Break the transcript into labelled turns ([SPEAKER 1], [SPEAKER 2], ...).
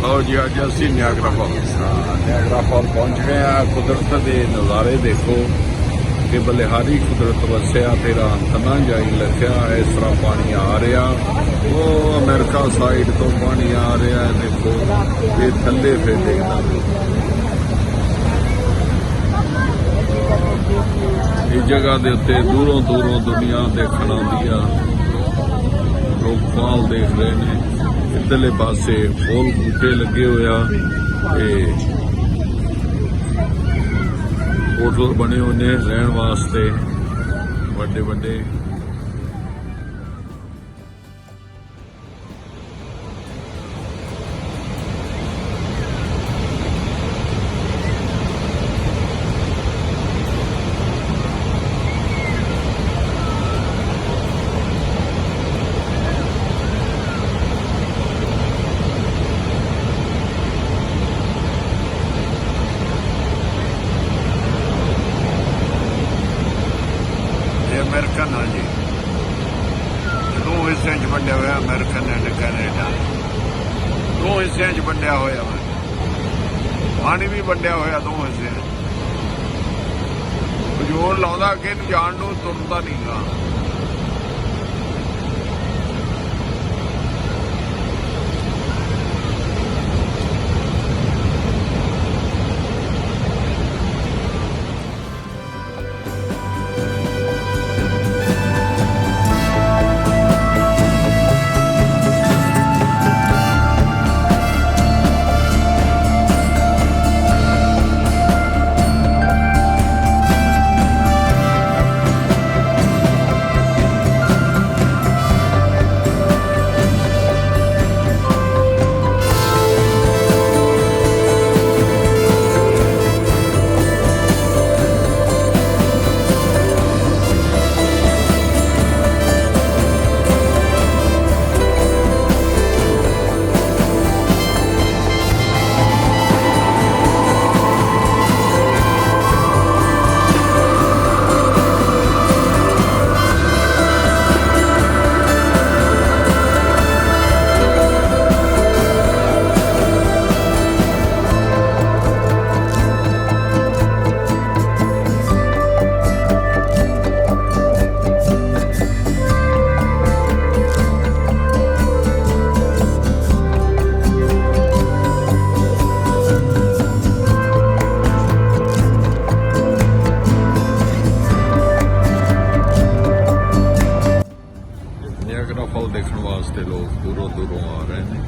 [SPEAKER 1] ਲਓ ਜੀ ਅੱਜ ਅਸੀਂ ਨਿਆਗਰਾ ਫਾਲ ਪਹੁੰਚ ਗਏ ਆ। ਕੁਦਰਤ ਦੇ ਨਜ਼ਾਰੇ ਦੇਖੋ ਕਿ ਬਲਿਹਾਰੀ ਕੁਦਰਤ ਵਸਿਆ ਤੇਰਾ ਅੰਤ ਨਾ ਜਾਈ ਲਿਖਿਆ। ਇਸ ਤਰ੍ਹਾਂ ਪਾਣੀ ਆ ਰਿਹਾ, ਉਹ ਅਮਰੀਕਾ ਸਾਈਡ ਤੋਂ ਪਾਣੀ ਆ ਰਿਹਾ ਹੈ। ਦੇਖੋ ਇਹ ਥੱਲੇ ਫਿਰ ਦੇਖਦਾ, ਇਸ ਜਗ੍ਹਾ ਦੇ ਉੱਤੇ ਦੂਰੋਂ ਦੂਰੋਂ ਦੁਨੀਆ ਦੇਖਣ ਆਉਂਦੀ ਆ। ਲੋਕ ਫਾਲ ਦੇਖ ਰਹੇ ਨੇ। ਇੱਧਰਲੇ ਪਾਸੇ ਫੁੱਲ ਬੂਟੇ ਲੱਗੇ ਹੋਇਆ ਤੇ ਹੋਟਲ ਬਣੇ ਹੋਏ ਨੇ ਰਹਿਣ ਵਾਸਤੇ ਵੱਡੇ ਵੱਡੇ। ਅਮਰੀਕਨ ਆ ਜੀ, ਦੋ ਹਿੱਸਿਆਂ 'ਚ ਵੰਡਿਆ ਹੋਇਆ ਅਮਰੀਕਨ ਐਂਡ ਕੈਨੇਡਾ। ਦੋ ਹਿੱਸਿਆਂ 'ਚ ਵੰਡਿਆ ਹੋਇਆ ਵਾ, ਪਾਣੀ ਵੀ ਵੰਡਿਆ ਹੋਇਆ ਦੋ ਹਿੱਸਿਆਂ 'ਚ। ਜ਼ੋਰ ਲਾਉਂਦਾ ਕਿ ਇਹਨੂੰ ਜਾਣ ਨੂੰ, ਤੁਰਦਾ ਨਹੀਂ ਗਾ। ਨਿਆਗਰਾ ਫਾਲ ਦੇਖਣ ਵਾਸਤੇ ਲੋਕ ਦੂਰੋਂ ਦੂਰੋਂ ਆ ਰਹੇ ਨੇ।